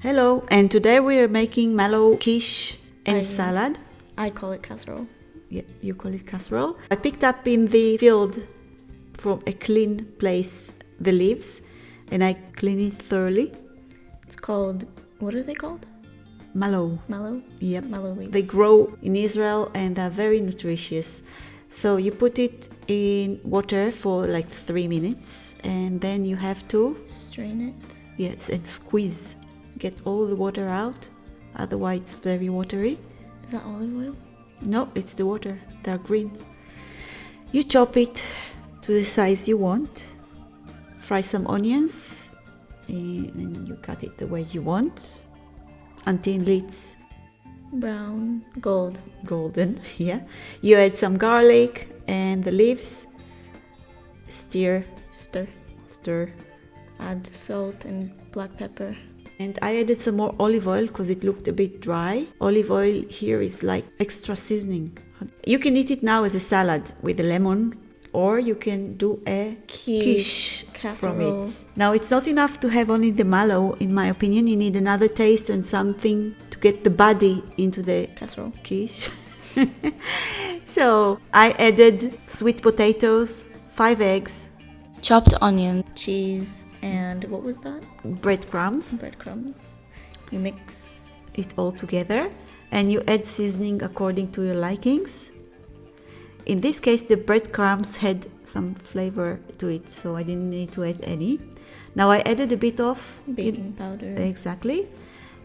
Hello, and today we are making mallow quiche and salad. I call it casserole. Yeah, you call it casserole. I picked up in the field from a clean place the leaves and I clean it thoroughly. It's called, what are they called? Mallow. Mallow? Yep. Mallow leaves. They grow in Israel and are very nutritious. So you put it in water for like 3 minutes and then you have to strain it. Yes, and squeeze. Get all the water out, otherwise it's very watery. Is that olive oil? No, it's the water. They're green. You chop it to the size you want. Fry some onions and you cut it the way you want until it's golden. Golden, yeah. You add some garlic and the leaves. Stir. Add salt and black pepper. And I added some more olive oil because it looked a bit dry. Olive oil here is like extra seasoning. You can eat it now as a salad with a lemon, or you can do a quiche from it. Now it's not enough to have only the mallow, in my opinion. You need another taste and something to get the body into the casserole quiche. So I added sweet potatoes, 5 eggs, chopped onion, cheese, and what was that? Breadcrumbs. You mix it all together and you add seasoning according to your likings. In this case, the breadcrumbs had some flavor to it, so I didn't need to add any. Now I added a bit of baking powder. Exactly.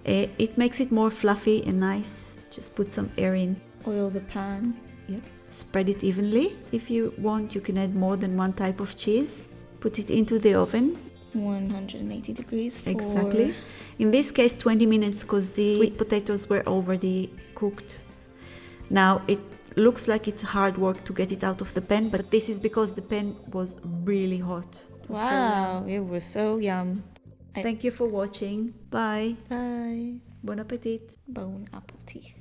It makes it more fluffy and nice. Just put some air in. Oil the pan. Yep. Spread it evenly. If you want, you can add more than one type of cheese. Put it into the oven. 180 degrees for... Exactly. In this case 20 minutes because the sweet potatoes were already cooked. Now it looks like it's hard work to get it out of the pan, but this is because the pan was really hot. Wow, it was so yum. Thank you for watching. Bye. Bye. Bon appetit. Bon appetit.